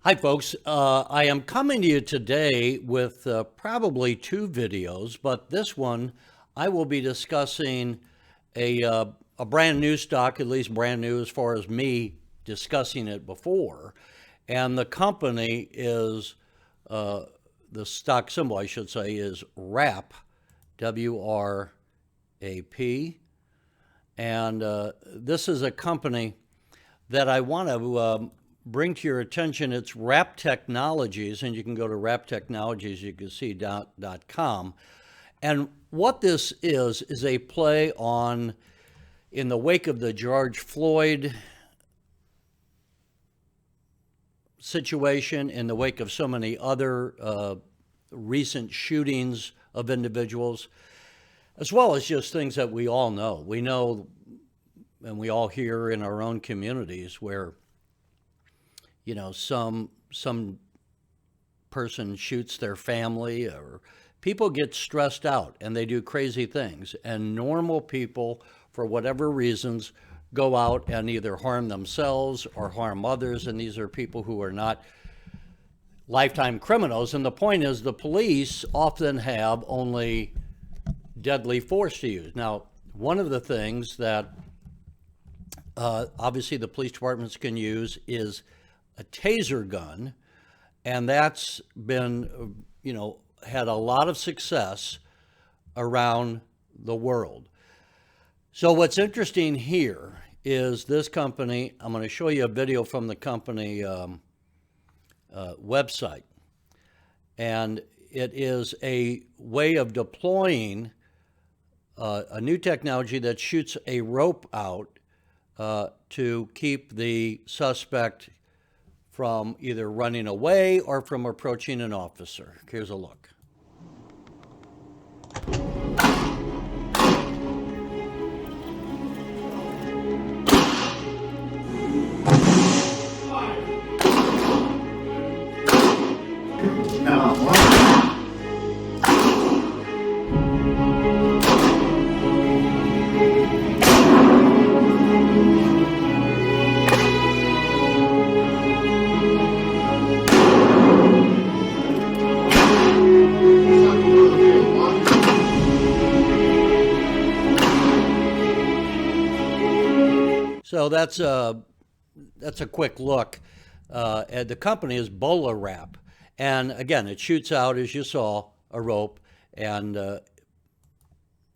Hi, folks. I am coming to you today with probably two videos, but this one I will be discussing a brand new stock, at least brand new as far as me discussing it before. And the company is, the stock symbol, I should say, is WRAP, WRAP. And this is a company that I want to bring to your attention. It's Wrap Technologies, and you can go to wraptechnologies, you can see .com. And what this is a play on, in the wake of the George Floyd situation, in the wake of so many other recent shootings of individuals, as well as just things that we all know. We know, and we all hear in our own communities where, you know, some person shoots their family, or people get stressed out and they do crazy things. And normal people, for whatever reasons, go out and either harm themselves or harm others. And these are people who are not lifetime criminals. And the point is, the police often have only deadly force to use. Now, one of the things that obviously the police departments can use is a taser gun, and that's been, had a lot of success around the world. So what's interesting here is this company. I'm going to show you a video from the company website, and it is a way of deploying a new technology that shoots a rope out to keep the suspect from either running away or from approaching an officer. Here's a look. So that's a quick look. The company is BolaWrap, and again, it shoots out, as you saw, a rope and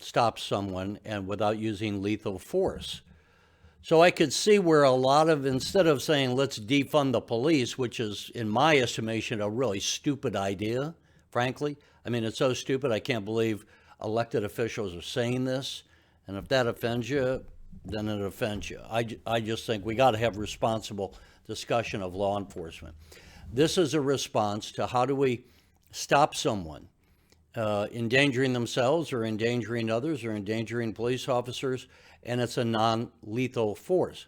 stops someone, and without using lethal force. So I could see where a lot of, instead of saying let's defund the police, which is, in my estimation, a really stupid idea, frankly. I mean, it's so stupid, I can't believe elected officials are saying this. And if that offends you, then it offends you. I just think we got to have responsible discussion of law enforcement. This is a response to how do we stop someone endangering themselves or endangering others or endangering police officers, and it's a non-lethal force.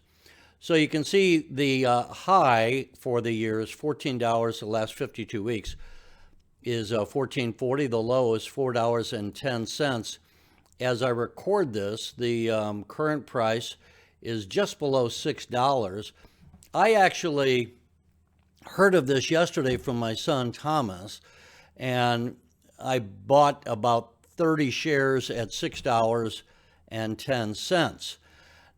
So you can see the high for the year is $14 the last 52 weeks is $14.40. The low is $4.10. As I record this, the current price is just below $6. I actually heard of this yesterday from my son, Thomas, and I bought about 30 shares at $6.10.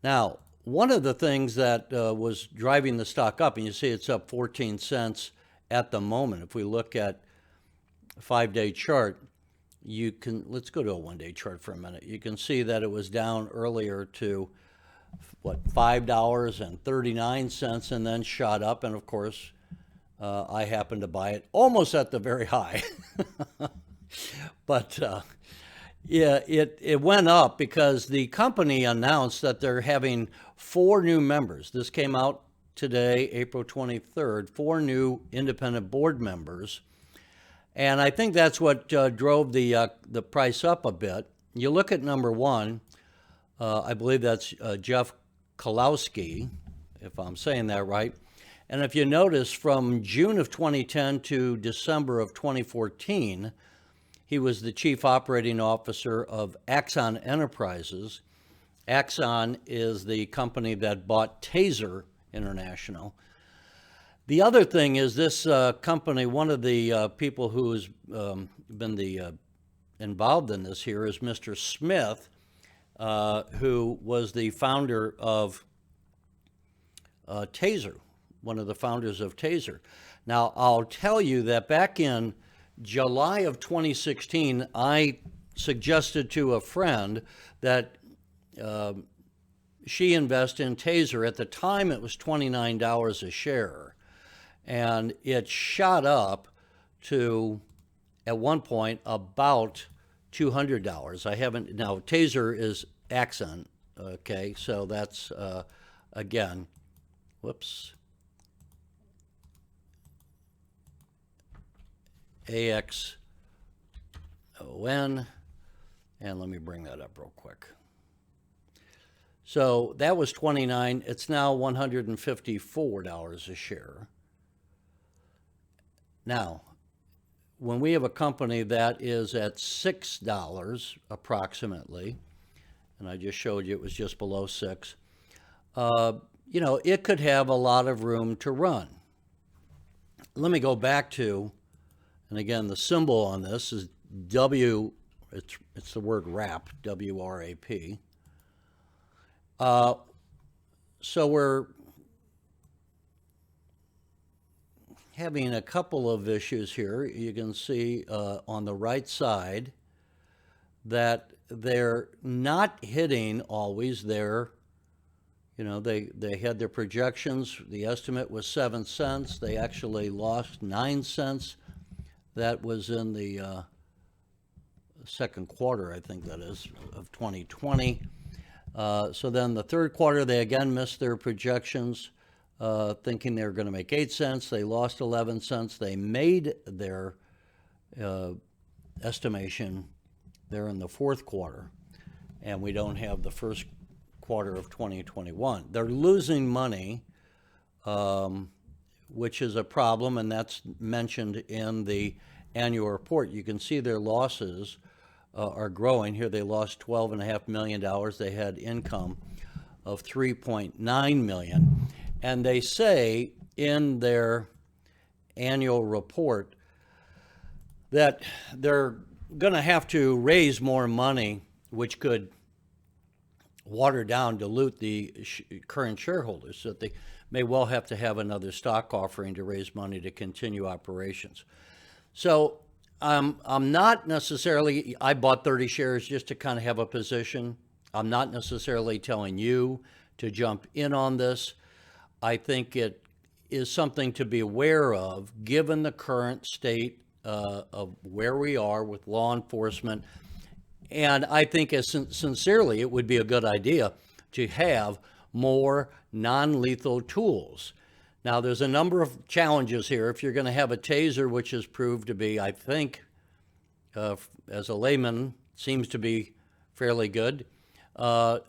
Now, one of the things that was driving the stock up, and you see it's up 14 cents at the moment. If we look at a 5-day chart, you can, let's go to a 1-day chart for a minute. You can see that it was down earlier to $5.39, and then shot up. And of course, I happened to buy it almost at the very high. But yeah, it went up because the company announced that they're having 4 new members. This came out today, April 23rd, 4 new independent board members. And I think that's what drove the price up a bit. You look at number 1, I believe that's Jeff Kalowski, if I'm saying that right. And if you notice, from June of 2010 to December of 2014, he was the chief operating officer of Axon Enterprises. Axon is the company that bought Taser International. The other thing is this company, one of the people who's been involved in this here is Mr. Smith, who was the founder of Taser, one of the founders of Taser. Now, I'll tell you that back in July of 2016, I suggested to a friend that she invest in Taser. At the time, it was $29 a share. And it shot up to, at one point, about $200. I haven't, now Taser is Accent, okay, so that's, again, whoops, AXON, and let me bring that up real quick. So that was 29, it's now $154 a share. Now, when we have a company that is at $6 approximately, and I just showed you it was just below 6, you know, it could have a lot of room to run. Let me go back to, and again, the symbol on this is W, it's the word wrap, W-R-A-P. So we're having a couple of issues here. You can see on the right side that they're not hitting always their, you know, they had their projections. The estimate was 7 cents. They actually lost 9 cents. That was in the second quarter, I think that is, of 2020. So then the third quarter, they again missed their projections, thinking they were going to make 8 cents. They lost 11 cents. They made their estimation there in the fourth quarter, and we don't have the first quarter of 2021. They're losing money, which is a problem, and that's mentioned in the annual report. You can see their losses are growing. Here they lost $12.5 million. They had income of $3.9 million. And they say in their annual report that they're going to have to raise more money, which could water down, dilute the current shareholders, so that they may well have to have another stock offering to raise money to continue operations. So I'm not necessarily, I bought 30 shares just to kind of have a position. I'm not necessarily telling you to jump in on this. I think it is something to be aware of given the current state of where we are with law enforcement. And I think sincerely, it would be a good idea to have more non-lethal tools. Now, there's a number of challenges here. If you're going to have a taser, which has proved to be, I think, as a layman, seems to be fairly good, are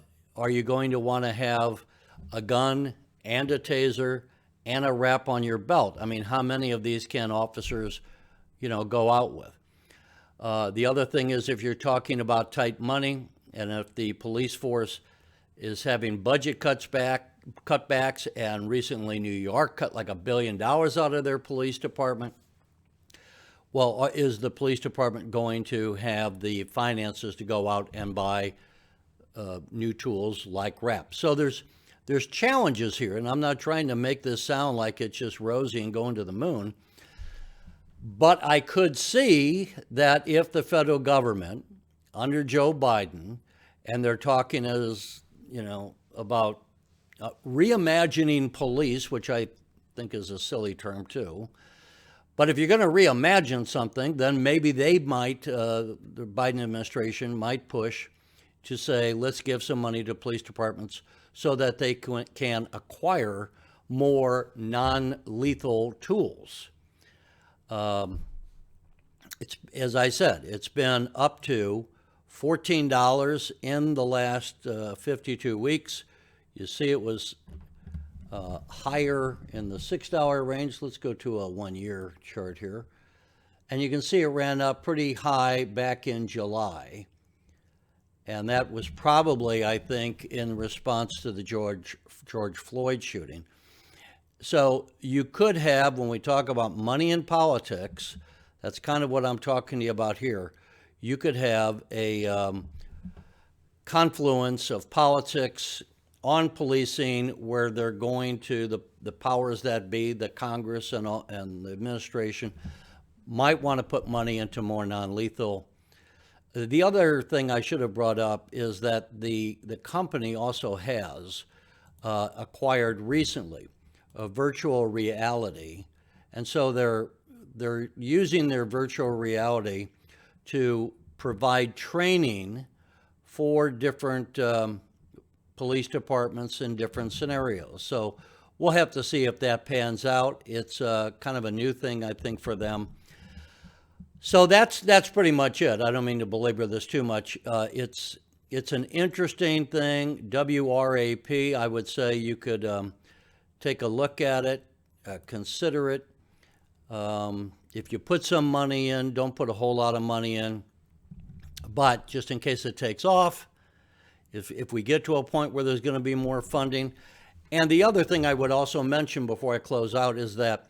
you going to want to have a gun and a taser and a wrap on your belt? I mean, how many of these can officers, you know, go out with? The other thing is, if you're talking about tight money, and if the police force is having budget cutbacks, and recently New York cut like $1 billion out of their police department, well, is the police department going to have the finances to go out and buy new tools like wrap? So there's challenges here, and I'm not trying to make this sound like it's just rosy and going to the moon. But I could see that if the federal government, under Joe Biden, and they're talking, as you know, about reimagining police, which I think is a silly term too. But if you're going to reimagine something, then maybe they might, the Biden administration might push to say, let's give some money to police departments so that they can acquire more non-lethal tools. It's, as I said, it's been up to $14 in the last 52 weeks. You see it was higher in the $6 range. Let's go to a 1-year chart here. And you can see it ran up pretty high back in July. And that was probably, I think, in response to the George Floyd shooting. So you could have, when we talk about money in politics, that's kind of what I'm talking to you about here. You could have a confluence of politics on policing where they're going to the powers that be, the Congress and the administration, might want to put money into more non-lethal. The other thing I should have brought up is that the company also has acquired recently a virtual reality, and so they're using their virtual reality to provide training for different police departments in different scenarios. So we'll have to see if that pans out. It's kind of a new thing, I think, for them. So that's pretty much it. I don't mean to belabor this too much. It's an interesting thing. WRAP, I would say you could take a look at it, consider it. If you put some money in, don't put a whole lot of money in. But just in case it takes off, if we get to a point where there's going to be more funding. And the other thing I would also mention before I close out is that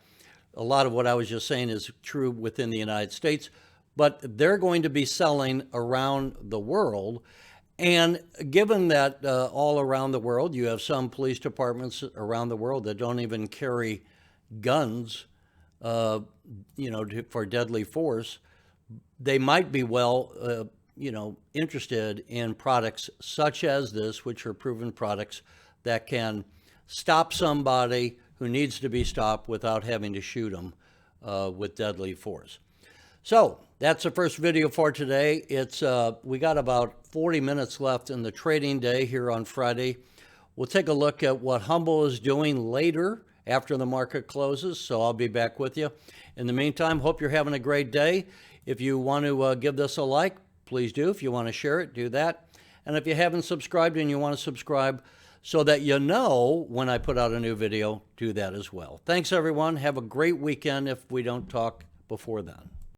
a lot of what I was just saying is true within the United States, but they're going to be selling around the world. And given that all around the world, you have some police departments around the world that don't even carry guns, for deadly force, they might be interested in products such as this, which are proven products that can stop somebody who needs to be stopped without having to shoot them with deadly force. So that's the first video for today. We got about 40 minutes left in the trading day here on Friday. We'll take a look at what Humble is doing later after the market closes, so I'll be back with you. In the meantime, hope you're having a great day. If you want to give this a like, please do. If you want to share it, do that. And if you haven't subscribed and you want to subscribe so that you know when I put out a new video, do that as well. Thanks, everyone. Have a great weekend if we don't talk before then.